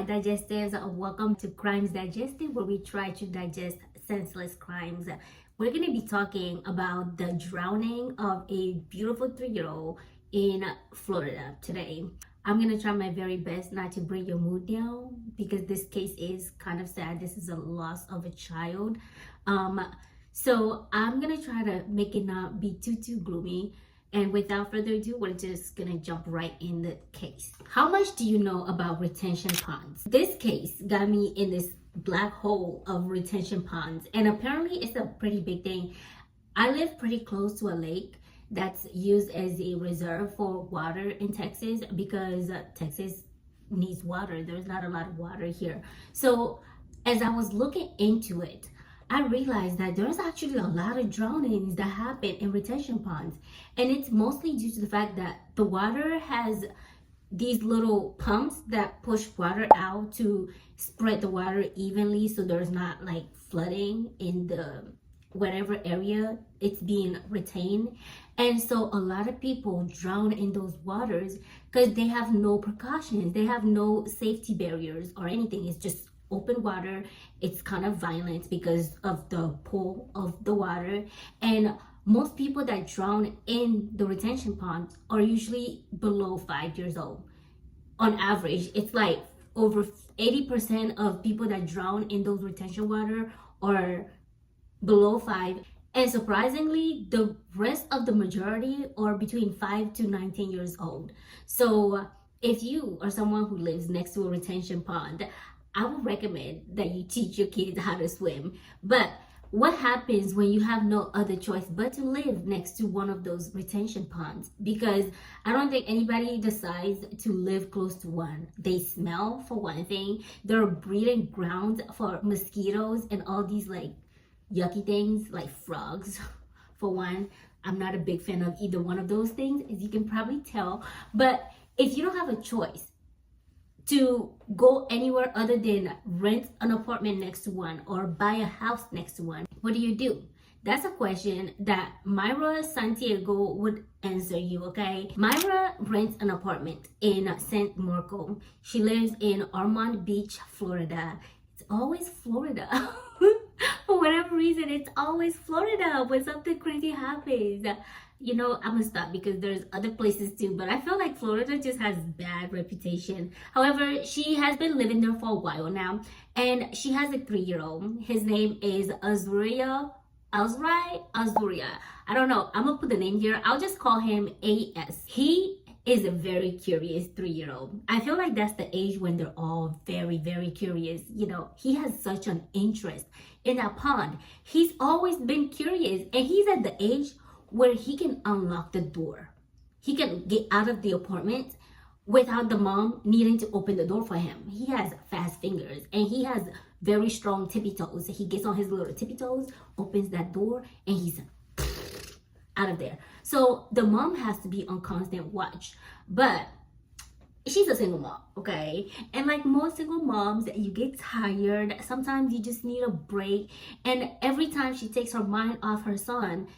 Digestives. Welcome to Crimes Digested, where we try to digest senseless crimes. We're going to be talking about the drowning of a beautiful 3-year-old in Florida today. I'm going to try my very best not to bring your mood down because this case is kind of sad. This is a loss of a child. So I'm going to try to make it not be too gloomy. And without further ado, we're just gonna jump right in the case. How much do you know about retention ponds? This case got me in this black hole of retention ponds, and apparently it's a pretty big thing. I live pretty close to a lake that's used as a reserve for water in Texas because Texas needs water. There's not a lot of water here. So as I was looking into it, I realized that there's actually a lot of drownings that happen in retention ponds. And it's mostly due to the fact that the water has these little pumps that push water out to spread the water evenly so there's not like flooding in the whatever area it's being retained. And so a lot of people drown in those waters because they have no precautions. They have no safety barriers or anything. It's just open water. It's kind of violent because of the pull of the water, and most people that drown in the retention pond are usually below 5 years old. On average, it's like over 80% of people that drown in those retention water are below 5, and surprisingly the rest of the majority are between 5 to 19 years old. So if you are someone who lives next to a retention pond, I would recommend that you teach your kids how to swim. But what happens when you have no other choice but to live next to one of those retention ponds? Because I don't think anybody decides to live close to one. They smell, for one thing. They're breeding grounds for mosquitoes and all these like yucky things like frogs, for one. I'm not a big fan of either one of those things, as you can probably tell. But if you don't have a choice to go anywhere other than rent an apartment next to one or buy a house next to one, what do? That's a question that MYRA Santiago would answer you, okay? MYRA rents an apartment in San Marco. She lives in Ormond Beach, Florida. It's always Florida. For whatever reason, it's always Florida when something crazy happens. You know, I'm gonna stop because there's other places too, but I feel like Florida just has bad reputation. However, she has been living there for a while now, and she has a 3-year-old. His name is Azriyh. I don't know. I'm gonna put the name here. I'll just call him AS. He is a very curious 3-year-old. I feel like that's the age when they're all very curious. You know, he has such an interest in that pond. He's always been curious, and he's at the age where he can unlock the door. He can get out of the apartment without the mom needing to open the door for him. He has fast fingers and he has very strong tippy toes. He gets on his little tippy toes, opens that door, and he's out of there. So the mom has to be on constant watch, but she's a single mom, okay? And like most single moms, you get tired. Sometimes you just need a break. And every time she takes her mind off her son,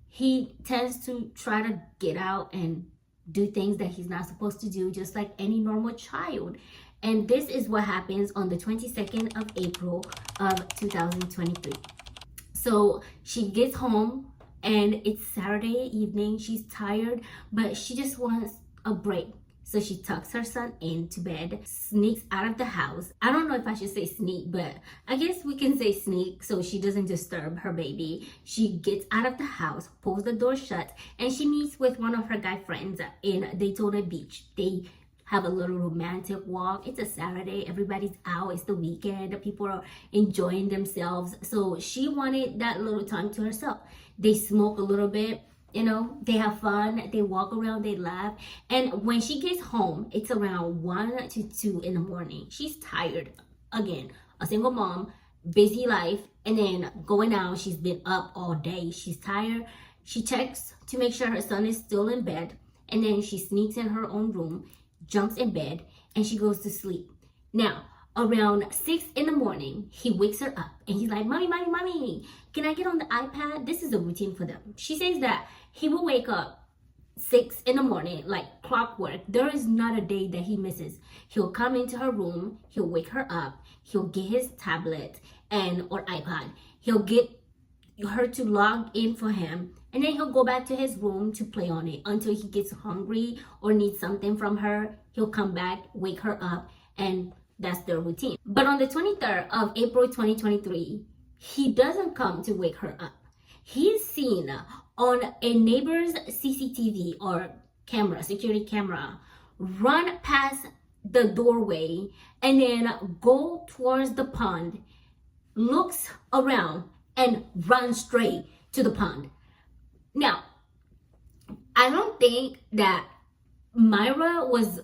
he tends to try to get out and do things that he's not supposed to do, just like any normal child. And this is what happens on the 22nd of April of 2023. So she gets home and it's Saturday evening. She's tired, but she just wants a break. So she tucks her son into bed, sneaks out of the house. I don't know if I should say sneak, but I guess we can say sneak so she doesn't disturb her baby. She gets out of the house, pulls the door shut, and she meets with one of her guy friends in Daytona Beach. They have a little romantic walk. It's a Saturday. Everybody's out. It's the weekend. People are enjoying themselves. So she wanted that little time to herself. They smoke a little bit. You know, they have fun, they walk around, they laugh. And when she gets home, it's around 1 to 2 in the morning. She's tired. Again, a single mom, busy life, and then going out. She's been up all day. She's tired. She checks to make sure her son is still in bed. And then she sneaks in her own room, jumps in bed, and she goes to sleep. Now, around 6 in the morning, he wakes her up and he's like, mommy, can I get on the iPad? This is a routine for them. She says that he will wake up 6 in the morning, like clockwork. There is not a day that he misses. He'll come into her room, he'll wake her up, he'll get his tablet and or iPad. He'll get her to log in for him, and then he'll go back to his room to play on it until he gets hungry or needs something from her. He'll come back, wake her up, and that's their routine. But on the 23rd of April 2023, he doesn't come to wake her up. He's seen on a neighbor's CCTV or camera, security camera, run past the doorway and then go towards the pond, looks around, and run straight to the pond. Now, I don't think that MYRA was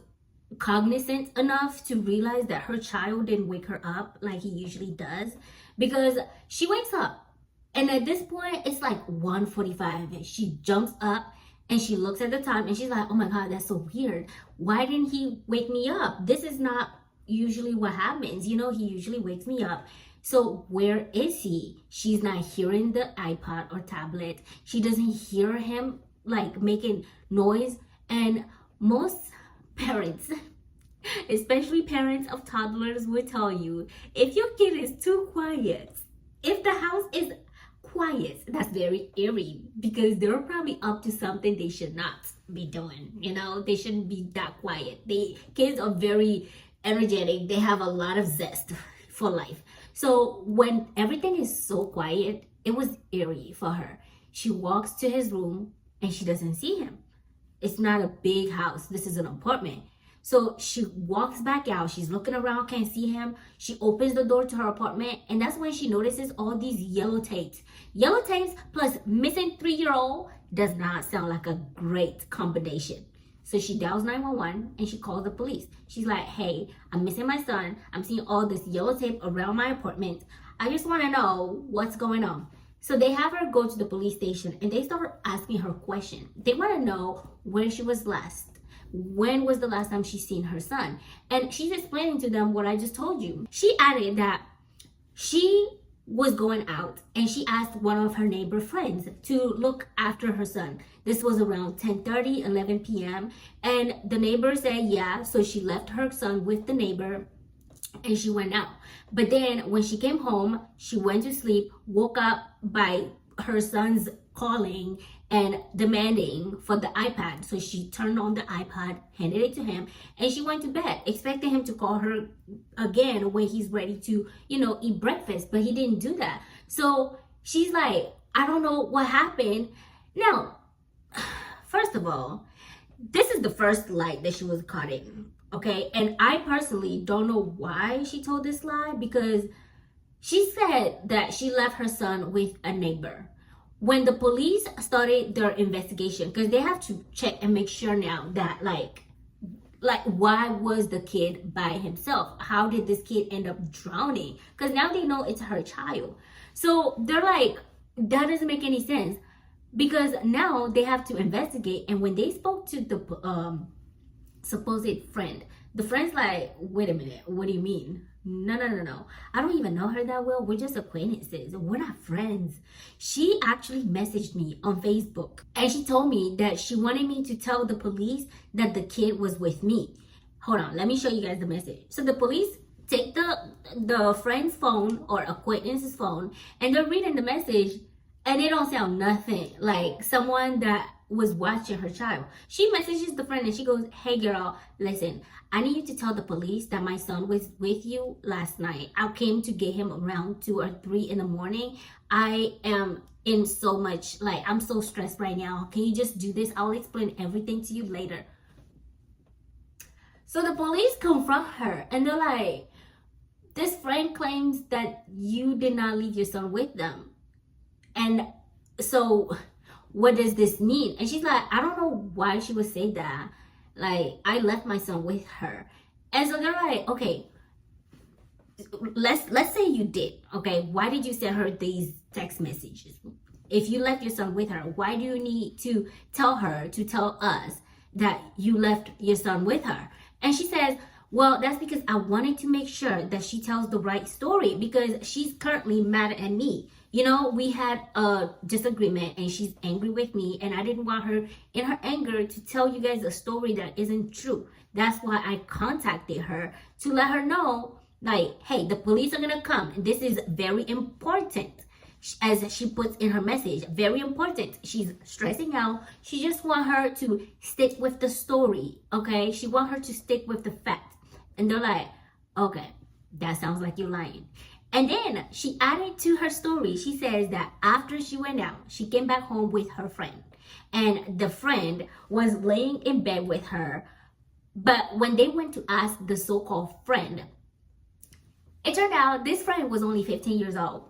cognizant enough to realize that her child didn't wake her up like he usually does, because she wakes up and at this point it's like 1:45 and she jumps up and she looks at the time and she's like, oh my god, that's so weird. Why didn't he wake me up? This is not usually what happens. You know, he usually wakes me up. So where is he? She's not hearing the iPod or tablet. She doesn't hear him like making noise. And most parents, especially parents of toddlers, will tell you, if your kid is too quiet, if the house is quiet, that's very eerie, because they're probably up to something they should not be doing. You know, they shouldn't be that quiet. Kids are very energetic. They have a lot of zest for life. So when everything is so quiet, it was eerie for her. She walks to his room and she doesn't see him. It's not a big house. This is an apartment. So she walks back out. She's looking around, can't see him. She opens the door to her apartment, and that's when she notices all these yellow tapes. Yellow tapes plus missing 3-year-old does not sound like a great combination. So she dials 911 and she calls the police. She's like, hey, I'm missing my son. I'm seeing all this yellow tape around my apartment. I just want to know what's going on. So they have her go to the police station and they start asking her questions. They want to know where she was last. When was the last time she seen her son? And she's explaining to them what I just told you. She added that she was going out and she asked one of her neighbor friends to look after her son. This was around 10:30, 11 p.m. And the neighbor said yeah, so she left her son with the neighbor and she went out. But then when she came home, she went to sleep, woke up by her son's calling and demanding for the iPad. So she turned on the iPad, handed it to him, and she went to bed, expecting him to call her again when he's ready to, eat breakfast. But he didn't do that. So she's like, I don't know what happened. Now, first of all, this is the first lie that she was caught in, okay? And I personally don't know why she told this lie, because she said that she left her son with a neighbor. When the police started their investigation, because they have to check and make sure now that like why was the kid by himself? How did this kid end up drowning? Because now they know it's her child. So they're like, that doesn't make any sense, because now they have to investigate. And when they spoke to the supposed friend, the friend's like, wait a minute, what do you mean? No. I don't even know her that well. We're just acquaintances. We're not friends. She actually messaged me on Facebook and she told me that she wanted me to tell the police that the kid was with me. Hold on, let me show you guys the message. So the police take the friend's phone or acquaintance's phone and they're reading the message, and it don't sound nothing like someone that was watching her child. She messages the friend and she goes, hey girl, listen, I need you to tell the police that my son was with you last night. I came to get him around 2 or 3 in the morning. I am in so much, I'm so stressed right now. Can you just do this? I'll explain everything to you later. So the police confront her and they're like, this friend claims that you did not leave your son with them. And so what does this mean? And she's like, I don't know why she would say that. Like, I left my son with her. And so they're like, okay, let's say you did. Okay, why did you send her these text messages? If you left your son with her, why do you need to tell her to tell us that you left your son with her? And she says, Well, that's because I wanted to make sure that she tells the right story, because she's currently mad at me. You know, we had a disagreement and she's angry with me, and I didn't want her in her anger to tell you guys a story that isn't true. That's why I contacted her to let her know, like, hey, the police are gonna come. This is very important. As she puts in her message, very important. She's stressing out. She just want her to stick with the story, okay? She want her to stick with the facts. And they're like, okay, that sounds like you're lying. And then she added to her story. She says that after she went out, she came back home with her friend. And the friend was laying in bed with her. But when they went to ask the so-called friend, it turned out this friend was only 15 years old.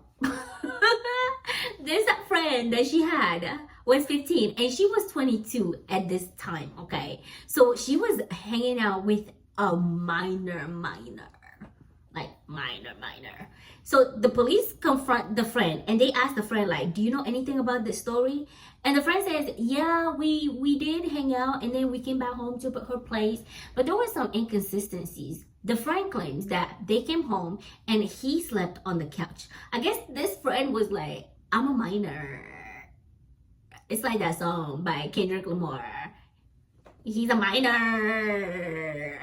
This friend that she had was 15 and she was 22 at this time, okay? So she was hanging out with a minor. So the police confront the friend and they ask the friend, like, do you know anything about this story? And the friend says, yeah, we did hang out and then we came back home to her place, but there were some inconsistencies. The friend claims that they came home and he slept on the couch. I guess this friend was like, I'm a minor. It's like that song by Kendrick Lamar. He's a minor.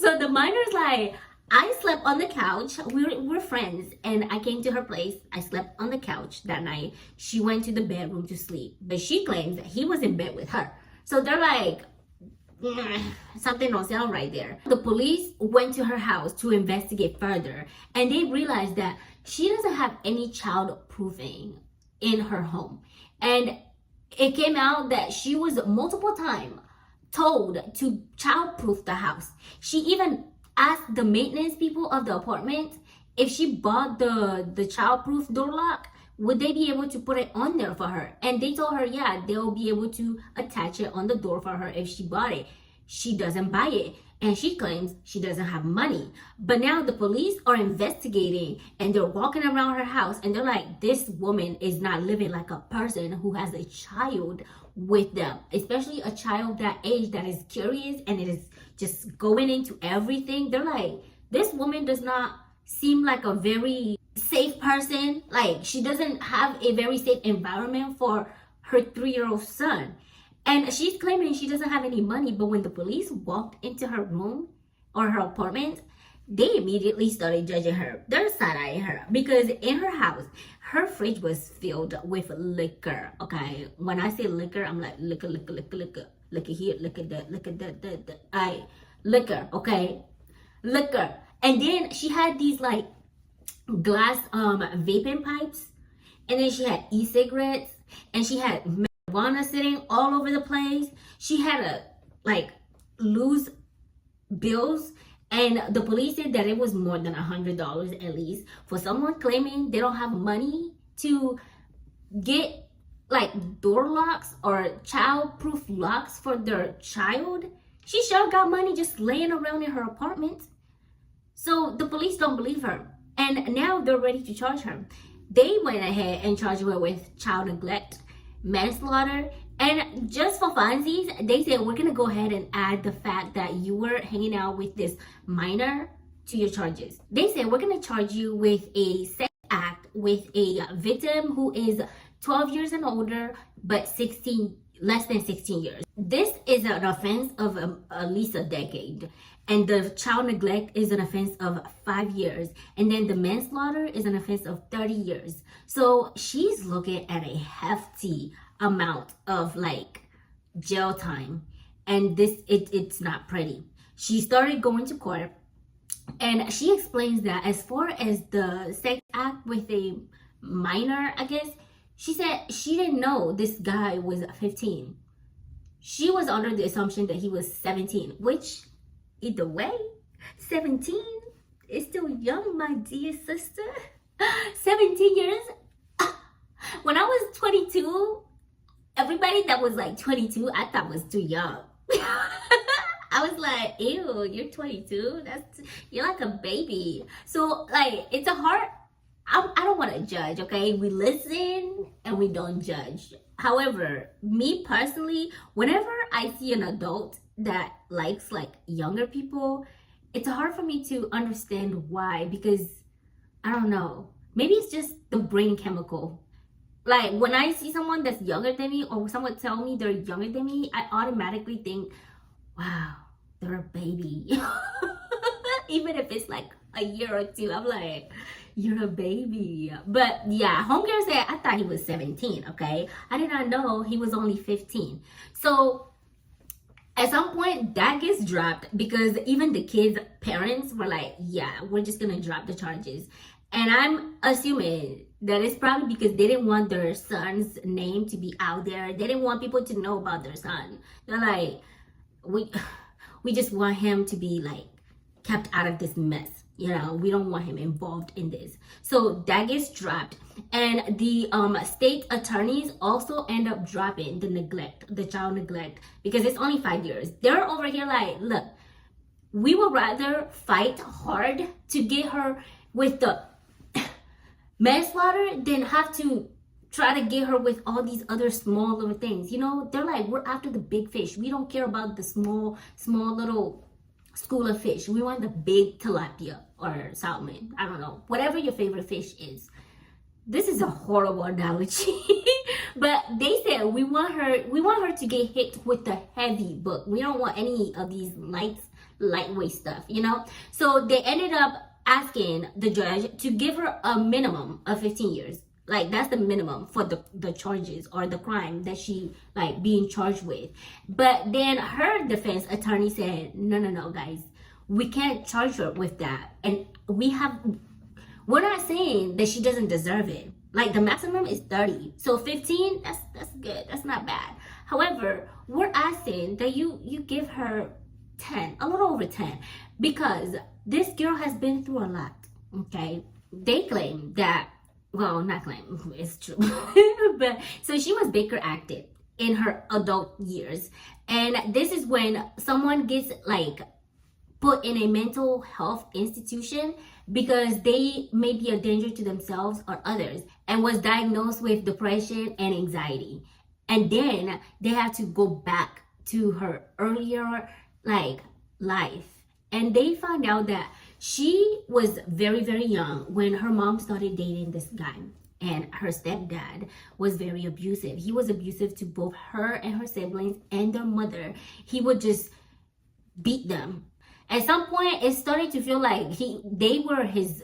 So the minor's like, I slept on the couch. We're friends. And I came to her place. I slept on the couch that night. She went to the bedroom to sleep. But she claims that he was in bed with her. So they're like, something don't sound right there. The police went to her house to investigate further. And they realized that she doesn't have any child proofing in her home. And it came out that she was multiple times told to childproof the house. She even asked the maintenance people of the apartment if she bought the childproof door lock, would they be able to put it on there for her? And they told her, yeah, they'll be able to attach it on the door for her if she bought it. She doesn't buy it. And she claims she doesn't have money. But now the police are investigating and they're walking around her house and they're like, this woman is not living like a person who has a child with them, especially a child that age that is curious and it is just going into everything. They're like, this woman does not seem like a very safe person. Like, she doesn't have a very safe environment for her 3-year-old son. And she's claiming she doesn't have any money, but when the police walked into her room or her apartment, they immediately started judging her. They're side-eyeing her because in her house, her fridge was filled with liquor, okay? When I say liquor, I'm like, liquor. Look at here, look at that, liquor, okay? Liquor. And then she had these like glass vaping pipes, and then she had e-cigarettes, and she had marijuana sitting all over the place. She had a like loose bills, and the police said that it was more than $100 at least for someone claiming they don't have money to get like door locks or child-proof locks for their child. She sure got money just laying around in her apartment. So the police don't believe her, and now they're ready to charge her. They went ahead and charged her with child neglect, manslaughter, and just for funsies, they said, we're gonna go ahead and add the fact that you were hanging out with this minor to your charges. They said, we're gonna charge you with a sex act with a victim who is 12 years and older, but less than 16 years. This is an offense of at least a decade. And the child neglect is an offense of 5 years. And then the manslaughter is an offense of 30 years. So she's looking at a hefty amount of like jail time. And it's not pretty. She started going to court, and she explains that as far as the sex act with a minor, I guess, she said she didn't know this guy was 15. She was under the assumption that he was 17, which either way, 17 is still young, my dear sister. 17 years. When I was 22, everybody that was like 22, I thought was too young. I was like, ew, you're 22? You're like a baby. So like, it's a hard, I don't want to judge, okay? We listen and we don't judge. However, me personally, whenever I see an adult that likes like younger people, it's hard for me to understand why, because I don't know. Maybe it's just the brain chemical. Like when I see someone that's younger than me, or someone tell me they're younger than me, I automatically think, wow, they're a baby. Even if it's like a year or two, I'm like, you're a baby. But yeah, homegirl said, I thought he was 17, okay? I did not know he was only 15. So at some point that gets dropped, because even the kids' parents were like, yeah, we're just gonna drop the charges. And I'm assuming that it's probably because they didn't want their son's name to be out there. They didn't want people to know about their son. They're like, we just want him to be like kept out of this mess. You know, we don't want him involved in this. So that gets dropped. And the state attorneys also end up dropping the child neglect, because it's only 5 years. They're over here like, look, we would rather fight hard to get her with the manslaughter than have to try to get her with all these other small little things. You know, they're like, we're after the big fish. We don't care about the small little school of fish. We want the big tilapia or salmon. I don't know, whatever your favorite fish is. This is a horrible analogy. But they said we want her to get hit with the heavy book. We don't want any of these lightweight stuff, you know? So they ended up asking the judge to give her a minimum of 15 years. Like, that's the minimum for the charges or the crime that she like being charged with. But then her defense attorney said, no, guys, we can't charge her with that. And we're not saying that she doesn't deserve it. Like, the maximum is 30. So 15, that's good. That's not bad. However, we're asking that you give her 10, a little over 10, because this girl has been through a lot, okay? They claim that, well, not claim, it's true. But so she was Baker acted in her adult years. And this is when someone gets like put in a mental health institution because they may be a danger to themselves or others, and was diagnosed with depression and anxiety. And then they have to go back to her earlier like life. And they found out that she was very, very young when her mom started dating this guy. And her stepdad was very abusive. He was abusive to both her and her siblings and their mother. He would just beat them. At some point, it started to feel like they were his,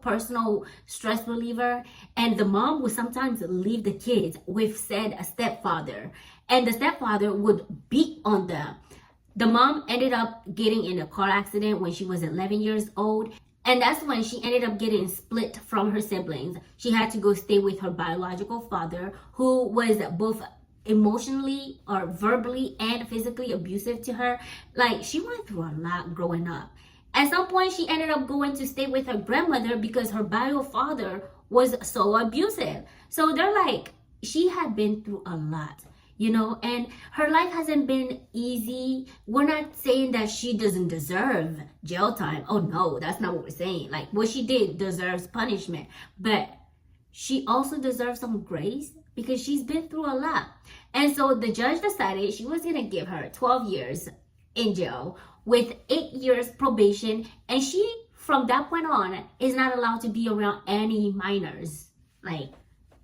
personal stress reliever. And the mom would sometimes leave the kids with said stepfather. And the stepfather would beat on them. The mom ended up getting in a car accident when she was 11 years old. And that's when she ended up getting split from her siblings. She had to go stay with her biological father, who was both emotionally or verbally and physically abusive to her. Like, she went through a lot growing up. At some point, she ended up going to stay with her grandmother because her bio father was so abusive. So they're like, she had been through a lot. And her life hasn't been easy. We're not saying that she doesn't deserve jail time. Oh no, that's not what we're saying. Like, what she did deserves punishment, but she also deserves some grace because she's been through a lot. And so the judge decided she was gonna give her 12 years in jail with 8 years probation, and she, from that point on, is not allowed to be around any minors. Like,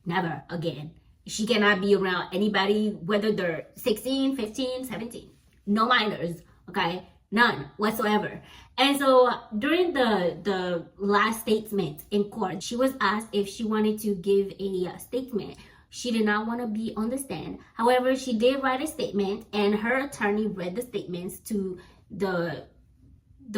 never again. She cannot be around anybody, whether they're 16, 15, 17. No minors, okay? None whatsoever. And so during the last statement in court, she was asked if she wanted to give a statement. She did not want to be on the stand. However, she did write a statement, and her attorney read the statements to the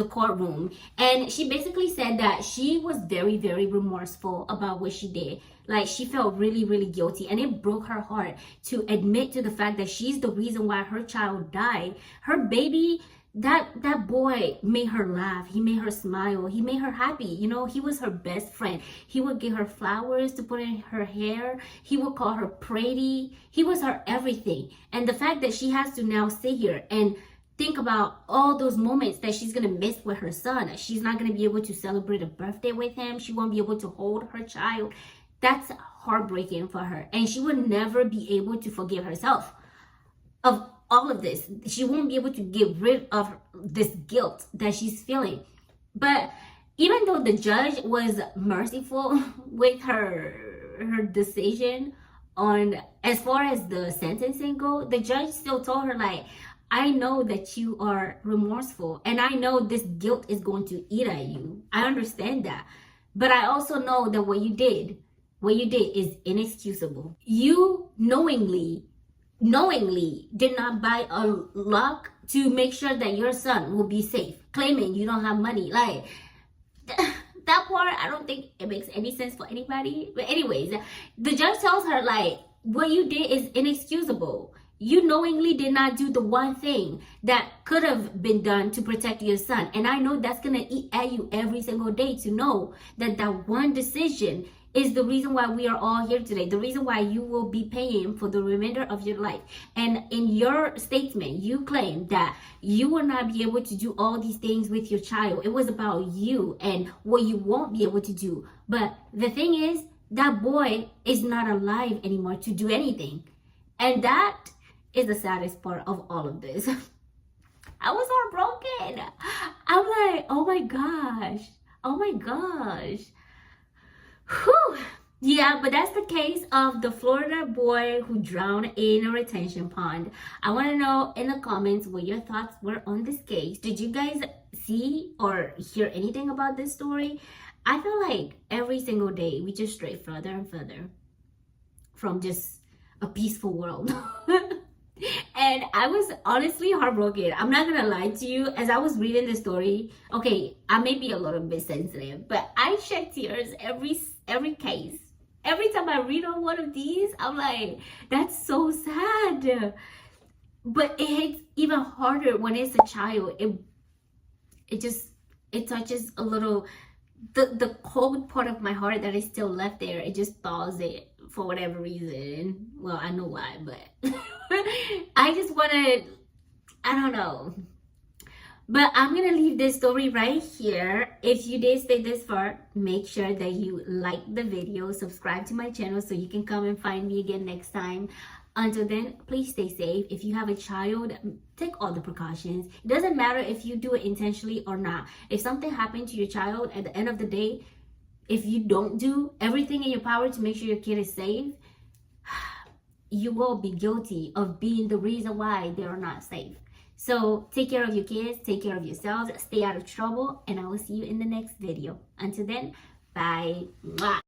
courtroom. And she basically said that she was very, very remorseful about what she did. Like, she felt really, really guilty, and it broke her heart to admit to the fact that she's the reason why her child died. Her baby, that boy made her laugh. He made her smile. He made her happy. He was her best friend. He would give her flowers to put in her hair. He would call her pretty. He was her everything. And the fact that she has to now sit here and think about all those moments that she's gonna miss with her son. She's not gonna be able to celebrate a birthday with him. She won't be able to hold her child. That's heartbreaking for her, and she would never be able to forgive herself of all of this. She won't be able to get rid of this guilt that she's feeling. But even though the judge was merciful with her decision on as far as the sentencing go, the judge still told her, like, I know that you are remorseful, and I know this guilt is going to eat at you. I understand that. But I also know that what you did is inexcusable. You knowingly did not buy a lock to make sure that your son will be safe, claiming you don't have money. Like, that part, I don't think it makes any sense for anybody. But anyways, the judge tells her, like, what you did is inexcusable. You knowingly did not do the one thing that could have been done to protect your son. And I know that's going to eat at you every single day to know that that one decision is the reason why we are all here today. The reason why you will be paying for the remainder of your life. And in your statement, you claim that you will not be able to do all these things with your child. It was about you and what you won't be able to do. But the thing is, that boy is not alive anymore to do anything. And that is the saddest part of all of this. I was heartbroken. I'm like, oh my gosh. Whew. Yeah, but that's the case of the Florida boy who drowned in a retention pond. I want to know in the comments what your thoughts were on this case. Did you guys see or hear anything about this story? I feel like every single day we just stray further and further from just a peaceful world. And I was honestly heartbroken. I'm not gonna lie to you. As I was reading the story, okay, I may be a little bit sensitive, but I shed tears every case. Every time I read on one of these, I'm like, that's so sad. But it hits even harder when it's a child. It touches a little, the cold part of my heart that is still left there. It just thaws it for whatever reason. Well, I know why, but I just want to, I don't know. But I'm going to leave this story right here. If you did stay this far, make sure that you like the video, subscribe to my channel so you can come and find me again next time. Until then, please stay safe. If you have a child, take all the precautions. It doesn't matter if you do it intentionally or not. If something happened to your child, at the end of the day, if you don't do everything in your power to make sure your kid is safe, you will be guilty of being the reason why they are not safe. So take care of your kids, take care of yourselves, stay out of trouble, and I will see you in the next video. Until then, bye. Mwah.